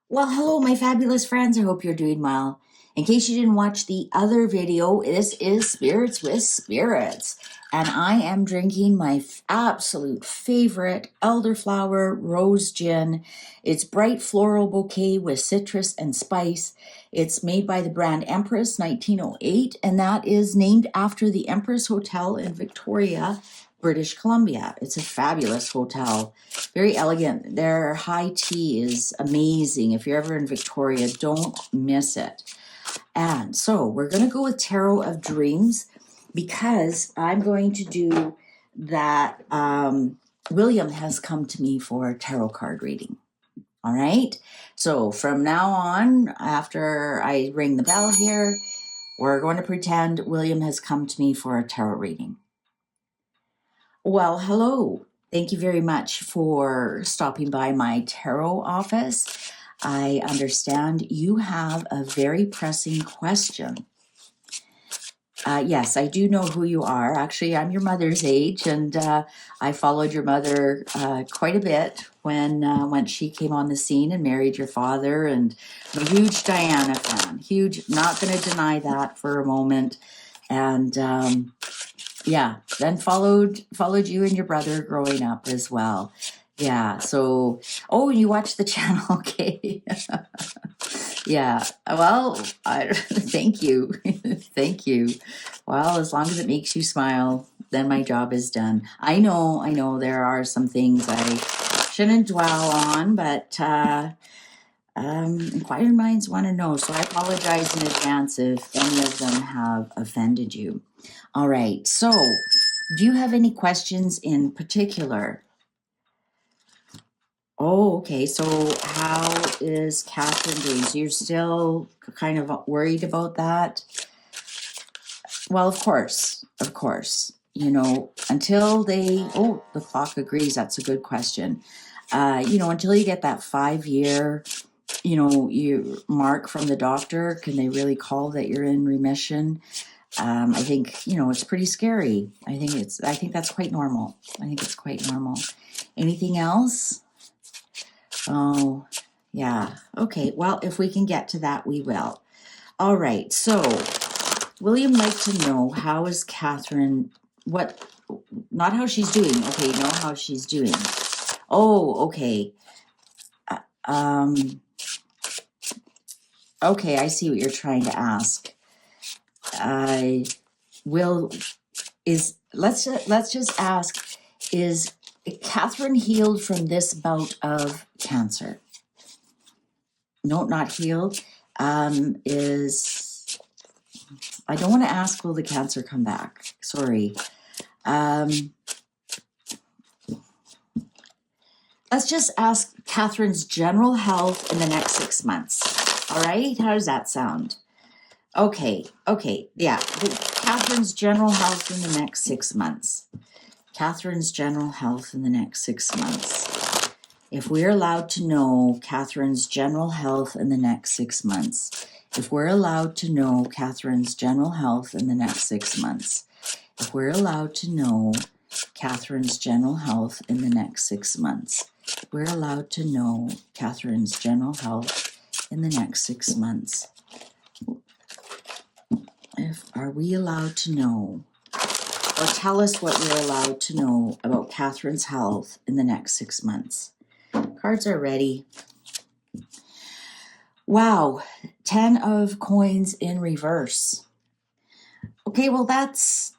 Well, hello, my fabulous friends. I hope you're doing well. In case you didn't watch the other video, this is Spirits with Spirits. And I am drinking my absolute favorite elderflower rose gin. It's bright floral bouquet with citrus and spice. It's made by the brand Empress 1908, and that is named after the Empress Hotel in Victoria, British Columbia. It's a fabulous hotel. Very elegant. Their high tea is amazing. If you're ever in Victoria, don't miss it. And so we're going to go with Tarot of Dreams because I'm going to do that. William has come to me for a tarot card reading. All right. So from now on, after I ring the bell here, we're going to pretend William has come to me for a tarot reading. Well, hello. Thank you very much for stopping by my tarot office. I understand you have a very pressing question. Yes, I do know who you are. Actually, I'm your mother's age, and I followed your mother quite a bit when she came on the scene and married your father. And I'm a huge Diana fan. Huge. Not going to deny that for a moment. And yeah, then followed you and your brother growing up as well. Yeah, so, oh, you watch the channel, okay. Yeah, well, thank you. Thank you. Well, as long as it makes you smile, then my job is done. I know there are some things I shouldn't dwell on, but inquiring minds want to know, so I apologize in advance if any of them have offended you. All right, so do you have any questions in particular? Oh, okay, so how is Catherine doing? So you're still kind of worried about that? Well, of course, until the clock agrees, that's a good question. Until you get that 5 year, you mark from the doctor, can they really call that you're in remission? I think, it's pretty scary. I think that's quite normal. I think it's quite normal. Anything else? Oh, yeah. Okay. Well, if we can get to that, we will. All right. So William like to know, how is Catherine, not how she's doing. Okay. Know how she's doing. Oh, okay. Okay. I see what you're trying to ask. Let's just ask, is Catherine healed from this bout of cancer? No, not healed. I don't want to ask, will the cancer come back? Sorry. Let's just ask Catherine's general health in the next 6 months. All right? How does that sound? Okay. Yeah. Catherine's general health in the next 6 months. Catherine's general health in the next 6 months. If we're allowed to know Catherine's general health in the next 6 months. If we're allowed to know Catherine's general health in the next 6 months. If we're allowed to know Catherine's general health in the next 6 months. We're allowed to know Catherine's general health in the next 6 months. Are we allowed to know, or tell us what we're allowed to know about Catherine's health in the next 6 months? Cards are ready. Wow, 10 of coins in reverse. Okay, well that's,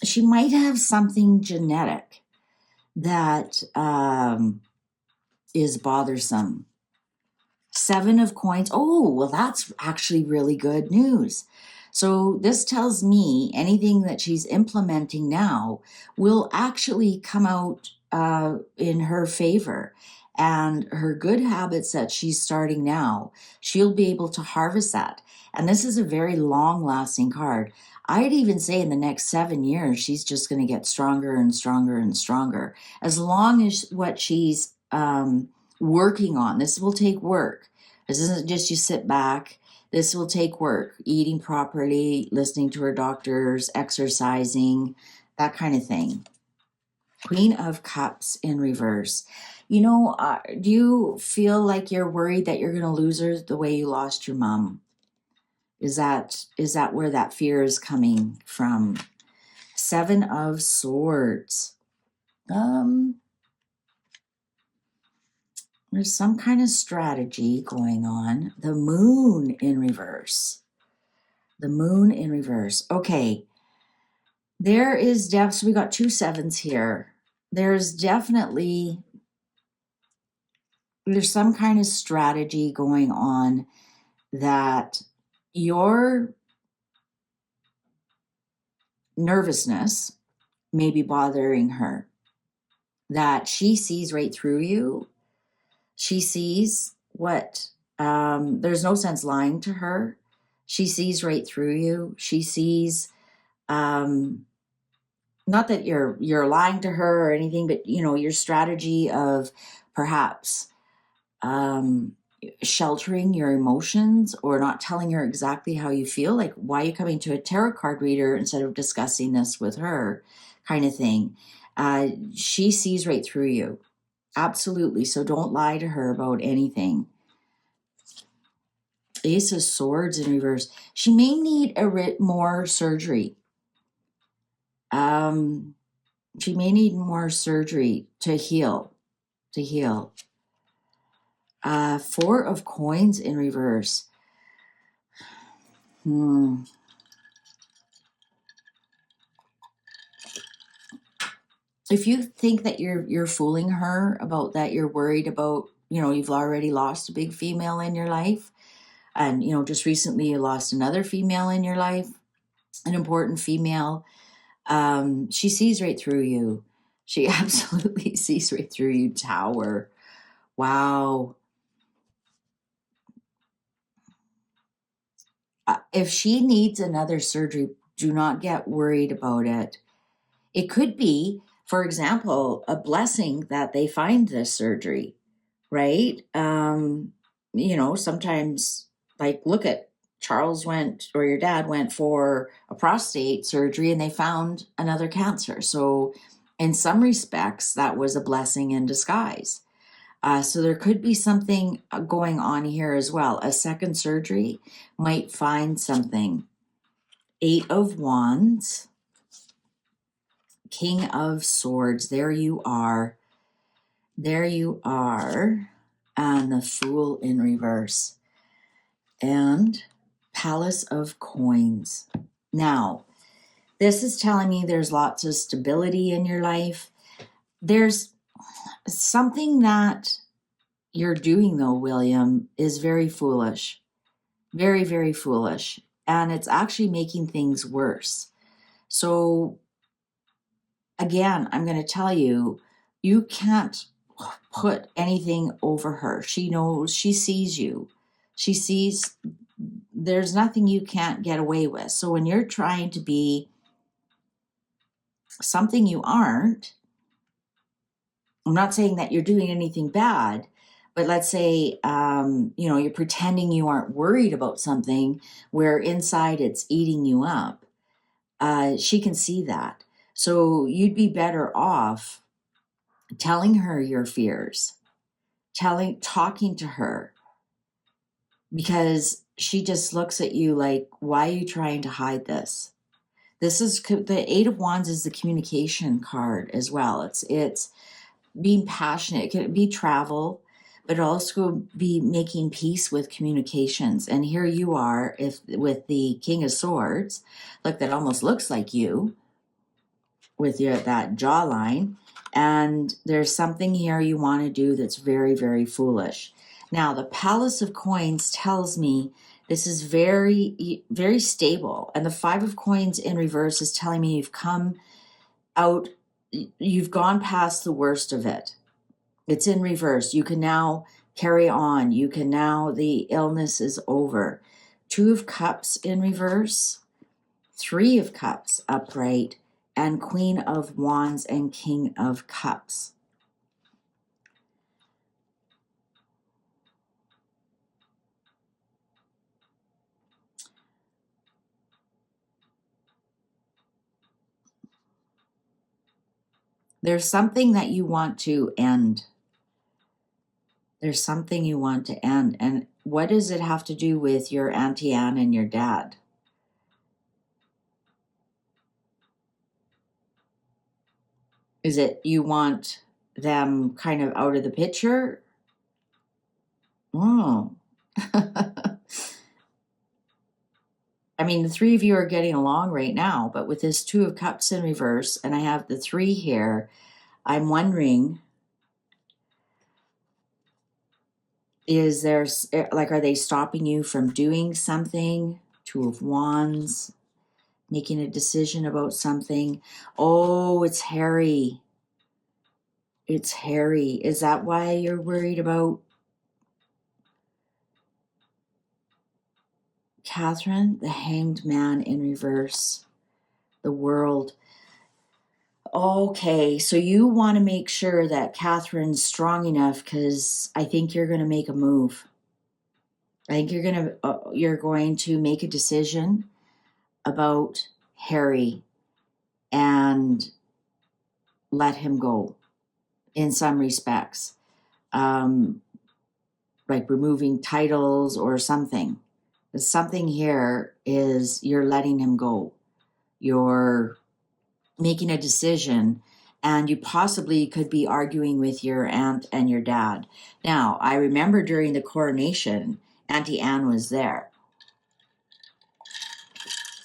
she might have something genetic that is bothersome. 7 of coins. Oh, well, that's actually really good news. So this tells me anything that she's implementing now will actually come out in her favor. And her good habits that she's starting now, she'll be able to harvest that. And this is a very long-lasting card. I'd even say in the next 7 years, she's just going to get stronger and stronger and stronger. As long as what she's working on, this will take work. This isn't just you sit back. This will take work. Eating properly, listening to her doctors, exercising, that kind of thing. Queen of Cups in reverse. Do you feel like you're worried that you're going to lose her the way you lost your mom? Is that where that fear is coming from? 7 of Swords. There's some kind of strategy going on. The Moon in reverse. The Moon in reverse. Okay. There is so we got 2 7s here. There's some kind of strategy going on that your nervousness may be bothering her, that she sees right through you. She sees there's no sense lying to her. She sees right through you. She sees, not that you're lying to her or anything, but your strategy of perhaps sheltering your emotions or not telling her exactly how you feel, like why are you coming to a tarot card reader instead of discussing this with her, kind of thing. She sees right through you. Absolutely. So don't lie to her about anything. Ace of Swords in reverse. She may need more surgery. She may need more surgery to heal. 4 of Coins in reverse. If you think that you're fooling her about that, you're worried about, you've already lost a big female in your life, and just recently you lost another female in your life, an important female. She sees right through you. She absolutely sees right through you. Tower. Wow. If she needs another surgery, do not get worried about it. It could be, for example, a blessing that they find this surgery, right? Sometimes, like, look at Charles or your dad went for a prostate surgery and they found another cancer. So in some respects, that was a blessing in disguise. So there could be something going on here as well. A second surgery might find something. 8 of Wands, King of Swords. There you are. And the Fool in reverse. And Palace of Coins. Now, this is telling me there's lots of stability in your life. There's something that you're doing, though, William, is very foolish. Very, very foolish. And it's actually making things worse. So, again, I'm going to tell you, you can't put anything over her. She knows, she sees you. She sees there's nothing you can't get away with. So when you're trying to be something you aren't, I'm not saying that you're doing anything bad, but let's say, you're pretending you aren't worried about something where inside it's eating you up. She can see that. So you'd be better off telling her your fears, talking to her, because she just looks at you like, why are you trying to hide this? This is the 8 of Wands is the communication card as well. It's being passionate. It could be travel, but also be making peace with communications. And here you are, with the King of Swords, look, that almost looks like you with that jawline. And there's something here you want to do that's very, very foolish. Now, the Palace of Coins tells me this is very, very stable. And the 5 of Coins in reverse is telling me you've come out, you've gone past the worst of it. It's in reverse. You can now carry on. The illness is over. 2 of Cups in reverse, 3 of Cups upright, and Queen of Wands and King of Cups. There's something that you want to end. There's something you want to end. And what does it have to do with your Auntie Anne and your dad? Is it you want them kind of out of the picture? Oh. I mean, the three of you are getting along right now, but with this Two of Cups in reverse, and I have the three here, I'm wondering, is there, like, are they stopping you from doing something? Two of Wands, making a decision about something. Oh, it's Harry. It's Harry. Is that why you're worried about Catherine? The Hanged Man in reverse. The World. Okay, so you want to make sure that Catherine's strong enough, because I think you're going to make a move. I think you're going to make a decision about Harry and let him go in some respects, like removing titles or something. Something here is you're letting him go. You're making a decision, and you possibly could be arguing with your aunt and your dad. Now, I remember during the coronation, Auntie Anne was there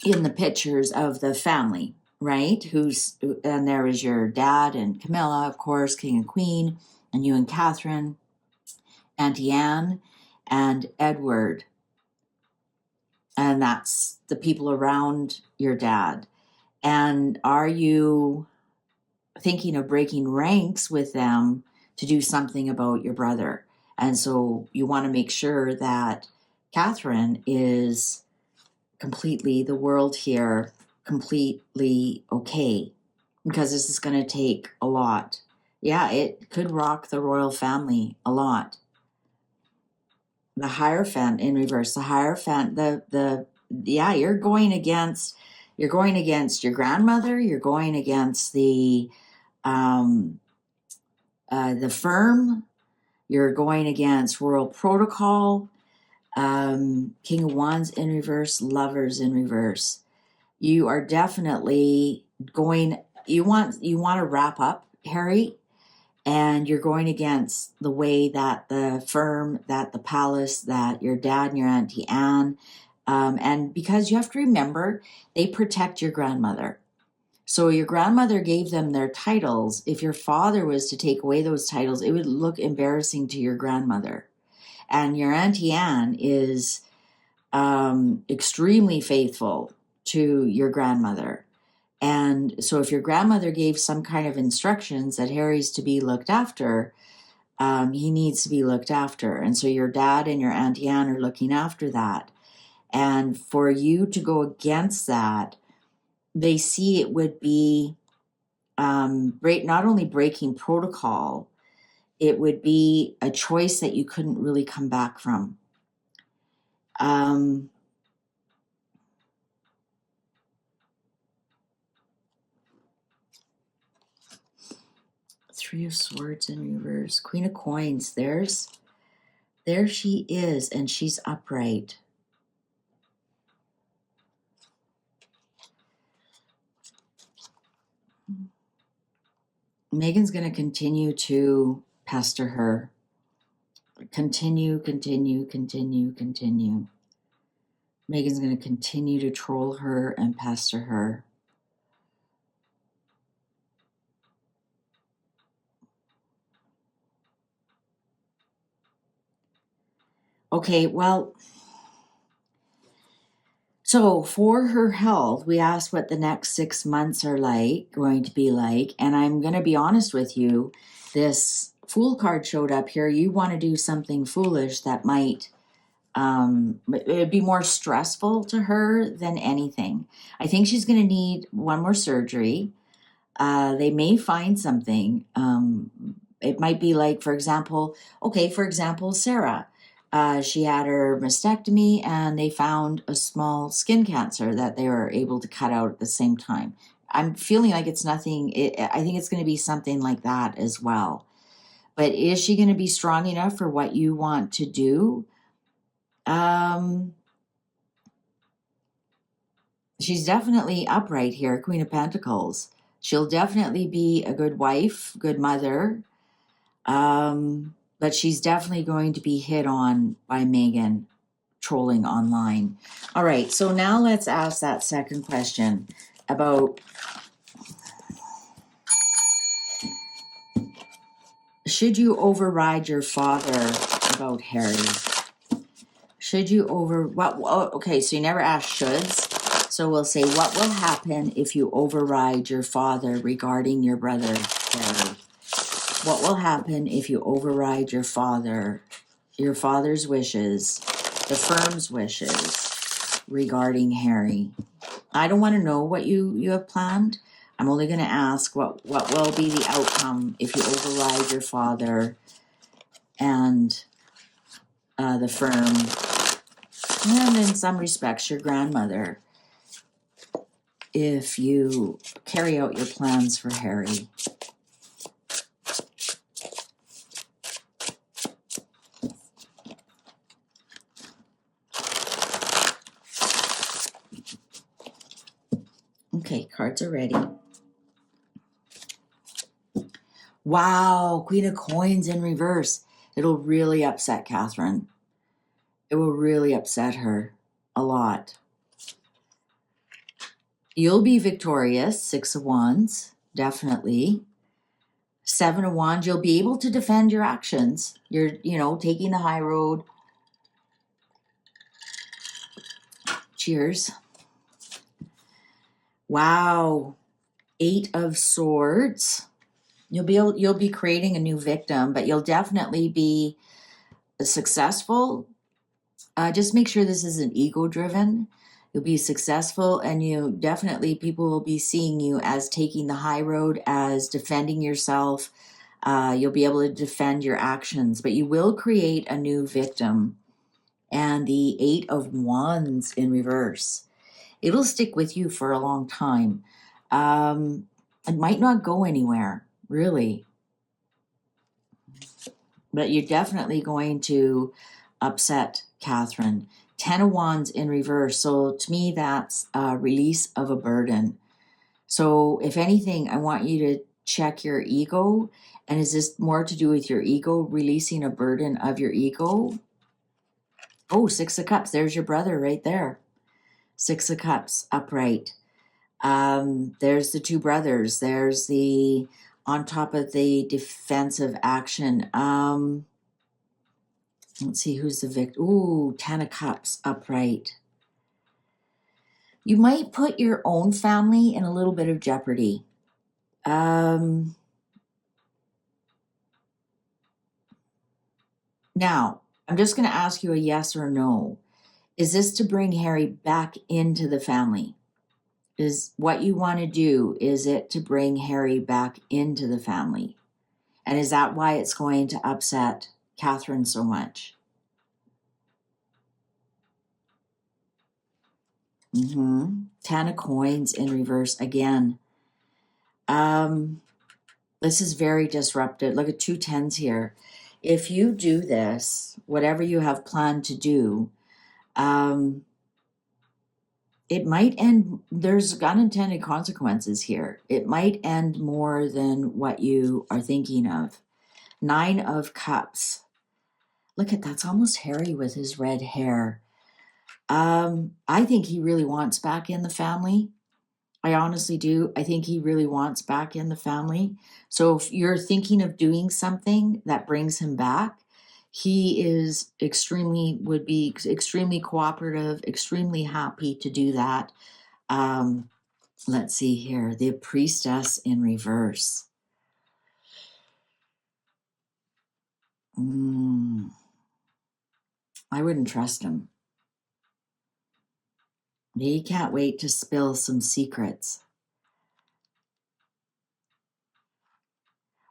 in the pictures of the family, right? And there was your dad and Camilla, of course, King and Queen, and you and Catherine, Auntie Anne, and Edward. And that's the people around your dad. And are you thinking of breaking ranks with them to do something about your brother? And so you want to make sure that Catherine is completely, the world here, completely okay, because this is going to take a lot. Yeah, it could rock the royal family a lot. The Hierophant in reverse. The Hierophant, you're going against your grandmother. You're going against the firm. You're going against royal protocol. King of Wands in reverse. Lovers in reverse. You are definitely going. You want to wrap up, Harry. And you're going against the way that the firm, that the palace, that your dad and your Auntie Anne, and because you have to remember, they protect your grandmother. So your grandmother gave them their titles. If your father was to take away those titles, it would look embarrassing to your grandmother. And your Auntie Anne is extremely faithful to your grandmother. And so if your grandmother gave some kind of instructions that Harry's to be looked after, he needs to be looked after. And so your dad and your Auntie Anne are looking after that. And for you to go against that, they see it would be not only breaking protocol, it would be a choice that you couldn't really come back from. Three of Swords in reverse. Queen of Coins. There she is, and she's upright. Megan's going to continue to pester her. Continue. Megan's going to continue to troll her and pester her. Okay, well, so for her health, we asked what the next 6 months are going to be like. And I'm going to be honest with you, this Fool card showed up here. You want to do something foolish that might, it would be more stressful to her than anything. I think she's going to need one more surgery. They may find something. It might be like, for example, Sarah. She had her mastectomy and they found a small skin cancer that they were able to cut out at the same time. I'm feeling like it's nothing. I think it's going to be something like that as well. But is she going to be strong enough for what you want to do? She's definitely upright here, Queen of Pentacles. She'll definitely be a good wife, good mother. But she's definitely going to be hit on by Megan trolling online. All right, so now let's ask that second question about, should you override your father about Harry? Should you okay, so you never asked shoulds. So we'll say, what will happen if you override your father regarding your brother Harry? What will happen if you override your father's wishes, the firm's wishes regarding Harry? I don't want to know what you have planned. I'm only going to ask what will be the outcome if you override your father and the firm, and in some respects your grandmother, if you carry out your plans for Harry. Okay, cards are ready. Wow, Queen of Coins in reverse. It'll really upset Catherine. It will really upset her a lot. You'll be victorious, 6 of Wands, definitely. 7 of Wands, you'll be able to defend your actions. You're, taking the high road. Cheers. Wow. 8 of Swords. You'll be creating a new victim, but you'll definitely be successful. Just make sure this isn't ego-driven. You'll be successful, and people will be seeing you as taking the high road, as defending yourself. You'll be able to defend your actions, but you will create a new victim. And the 8 of Wands in reverse. It'll stick with you for a long time. It might not go anywhere, really. But you're definitely going to upset Catherine. 10 of Wands in reverse. So to me, that's a release of a burden. So if anything, I want you to check your ego. And is this more to do with your ego, releasing a burden of your ego? Oh, 6 of Cups. There's your brother right there. 6 of Cups, upright. There's the 2 brothers. There's the, on top of the defensive action. Let's see who's the victim. Ooh, 10 of Cups, upright. You might put your own family in a little bit of jeopardy. Now, I'm just going to ask you a yes or no. Is this to bring Harry back into the family? Is what you want to do, is it to bring Harry back into the family? And is that why it's going to upset Catherine so much? 10 of Coins in reverse again. This is very disruptive. Look at 2 10s here. If you do this, whatever you have planned to do, it might end, there's unintended consequences here. It might end more than what you are thinking of. 9 of Cups. Look at that's almost Harry with his red hair. I think he really wants back in the family. I honestly do. I think he really wants back in the family. So if you're thinking of doing something that brings him back, he would be extremely cooperative, extremely happy to do that. Let's see here. The Priestess in reverse. I wouldn't trust him. He can't wait to spill some secrets.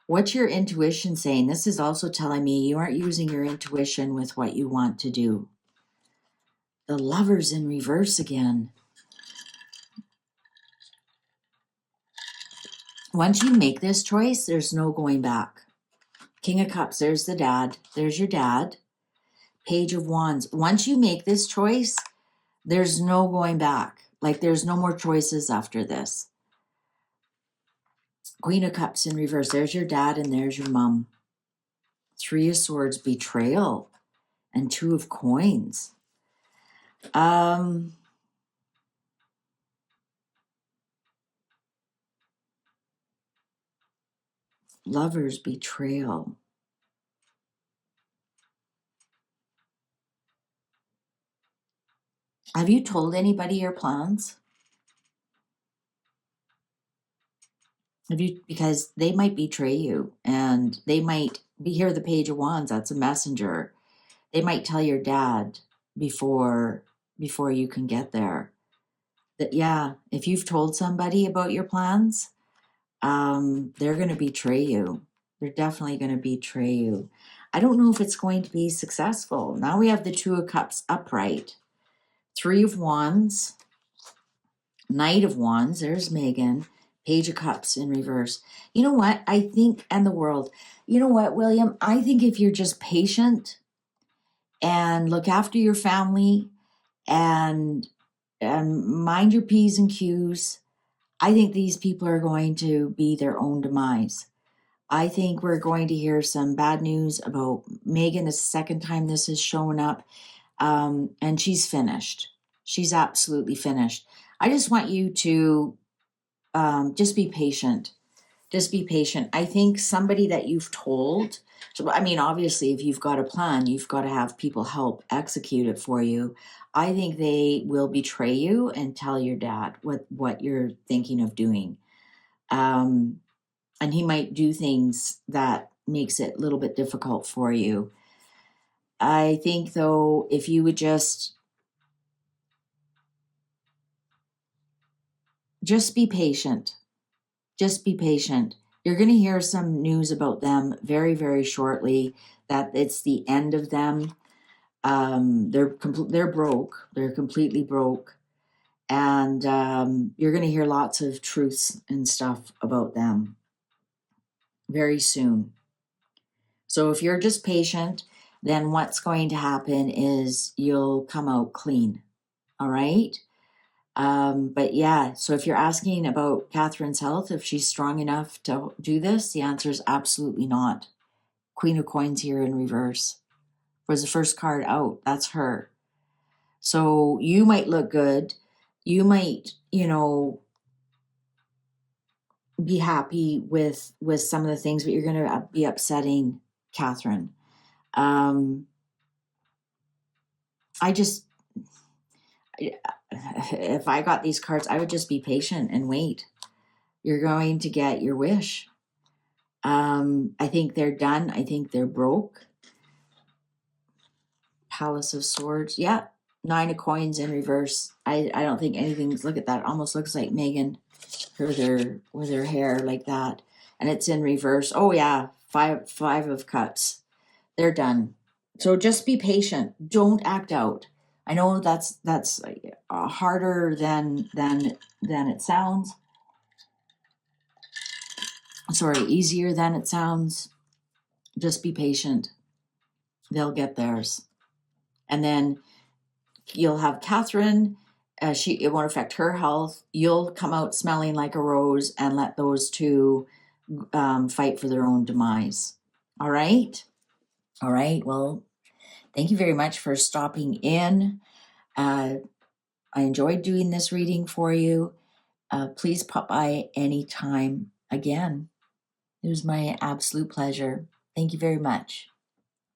What's your intuition saying? This is also telling me you aren't using your intuition with what you want to do. The Lovers in reverse again. Once you make this choice, there's no going back. King of Cups, there's the dad. There's your dad. Page of Wands. Once you make this choice, there's no going back. Like there's no more choices after this. Queen of Cups in reverse. There's your dad and there's your mom. Three of Swords, betrayal, and Two of Coins. Lovers, betrayal. Have you told anybody your plans? Have you, because they might betray you and they might be here, the Page of Wands, that's a messenger. They might tell your dad before you can get there. That, yeah, if you've told somebody about your plans, they're going to betray you. They're definitely going to betray you. I don't know if it's going to be successful. Now we have the Two of Cups upright. Three of Wands. Knight of Wands. There's Megan. Page of Cups in reverse. You know what? I think, and the World. You know what, William? I think if you're just patient and look after your family and mind your P's and Q's, I think these people are going to be their own demise. I think we're going to hear some bad news about Megan. It's the second time this has shown up, and she's finished. She's absolutely finished. I just want you to just be patient. Just be patient. I think somebody that you've told, so, I mean, obviously, if you've got a plan, you've got to have people help execute it for you. I think they will betray you and tell your dad what you're thinking of doing. And he might do things that makes it a little bit difficult for you. I think, though, if you would just be patient. Just be patient. You're going to hear some news about them very, very shortly, that it's the end of them. They're broke. They're completely broke. And you're going to hear lots of truths and stuff about them very soon. So if you're just patient, then what's going to happen is you'll come out clean. All right? But yeah, so if you're asking about Catherine's health, if she's strong enough to do this, the answer is absolutely not. Queen of Coins here in reverse was the first card out. That's her. So you might look good. You might, be happy with some of the things, but you're going to be upsetting Catherine. If I got these cards, I would just be patient and wait. You're going to get your wish. I think they're done. I think they're broke. Palace of Swords. Yeah. Nine of Coins in reverse. I don't think anything's, look at that. Almost looks like Megan with her hair like that. And it's in reverse. Oh yeah. Five of Cups. They're done. So just be patient. Don't act out. I know that's harder than it sounds. Sorry, easier than it sounds. Just be patient. They'll get theirs. And then you'll have Catherine. It won't affect her health. You'll come out smelling like a rose and let those two fight for their own demise. All right? All right. Well, thank you very much for stopping in. I enjoyed doing this reading for you. Please pop by anytime again. It was my absolute pleasure. Thank you very much.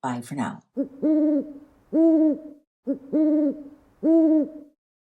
Bye for now.